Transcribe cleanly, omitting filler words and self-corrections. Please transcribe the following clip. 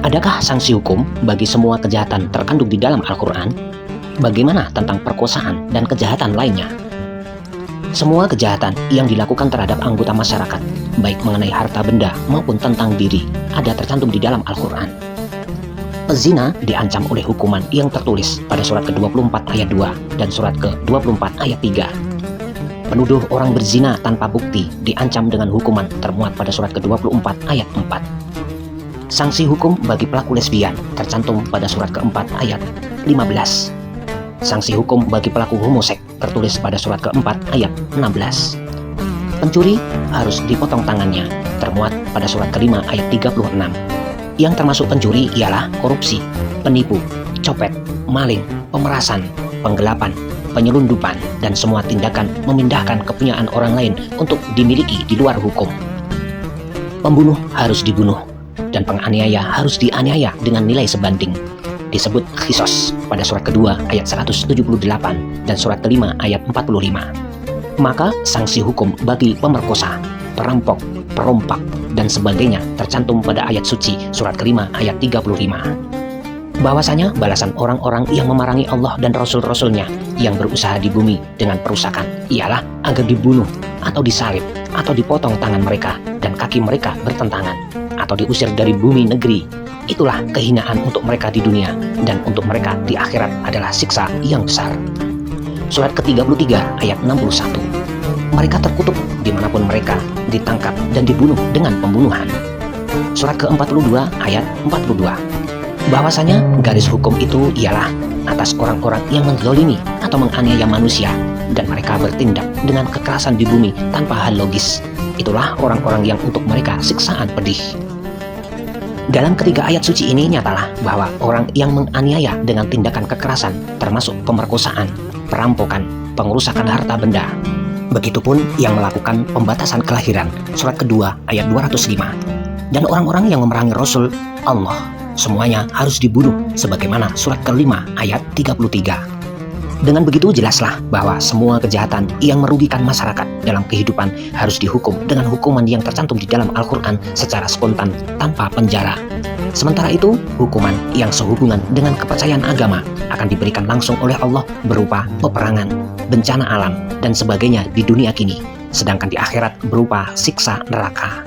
Adakah sanksi hukum bagi semua kejahatan terkandung di dalam Al-Quran? Bagaimana tentang perkosaan dan kejahatan lainnya? Semua kejahatan yang dilakukan terhadap anggota masyarakat, baik mengenai harta benda maupun tentang diri, ada tercantum di dalam Al-Quran. Pezina diancam oleh hukuman yang tertulis pada surat ke-24 ayat 2 dan surat ke-24 ayat 3. Penuduh orang berzina tanpa bukti diancam dengan hukuman termuat pada surat ke-24 ayat 4. Sanksi hukum bagi pelaku lesbian tercantum pada surat ke-4 ayat 15. Sanksi hukum bagi pelaku homoseks tertulis pada surat ke-4 ayat 16. Pencuri harus dipotong tangannya termuat pada surat ke-5 ayat 36. Yang termasuk pencuri ialah korupsi, penipu, copet, maling, pemerasan, penggelapan, penyelundupan, dan semua tindakan memindahkan kepunyaan orang lain untuk dimiliki di luar hukum. Pembunuh harus dibunuh, dan penganiaya harus dianiaya dengan nilai sebanding. Disebut khisos pada surat kedua ayat 178 dan surat kelima ayat 45. Maka sanksi hukum bagi pemerkosa, perampok, perompak, dan sebagainya tercantum pada ayat suci surat kelima ayat 35. Bahwasanya balasan orang-orang yang memerangi Allah dan Rasul-Rasulnya yang berusaha di bumi dengan perusakan ialah agar dibunuh atau disalib atau dipotong tangan mereka dan kaki mereka bertentangan atau diusir dari bumi negeri. Itulah kehinaan untuk mereka di dunia, dan untuk mereka di akhirat adalah siksa yang besar. Surat ke-33 ayat 61. Mereka terkutuk dimanapun mereka ditangkap dan dibunuh dengan pembunuhan. Surat ke-42 ayat 42. Bahwasanya garis hukum itu ialah atas orang-orang yang menzalimi atau menganiaya manusia, dan mereka bertindak dengan kekerasan di bumi tanpa hal logis. Itulah orang-orang yang untuk mereka siksaan pedih. Dalam ketiga ayat suci ini nyatalah bahwa orang yang menganiaya dengan tindakan kekerasan termasuk pemerkosaan, perampokan, pengerusakan harta benda. Begitupun yang melakukan pembatasan kelahiran, surat kedua ayat 205. Dan orang-orang yang memerangi Rasul Allah, semuanya harus dibunuh sebagaimana surat kelima ayat 33. Dengan begitu jelaslah bahwa semua kejahatan yang merugikan masyarakat dalam kehidupan harus dihukum dengan hukuman yang tercantum di dalam Al-Quran secara spontan tanpa penjara. Sementara itu, hukuman yang sehubungan dengan kepercayaan agama akan diberikan langsung oleh Allah berupa peperangan, bencana alam, dan sebagainya di dunia kini, sedangkan di akhirat berupa siksa neraka.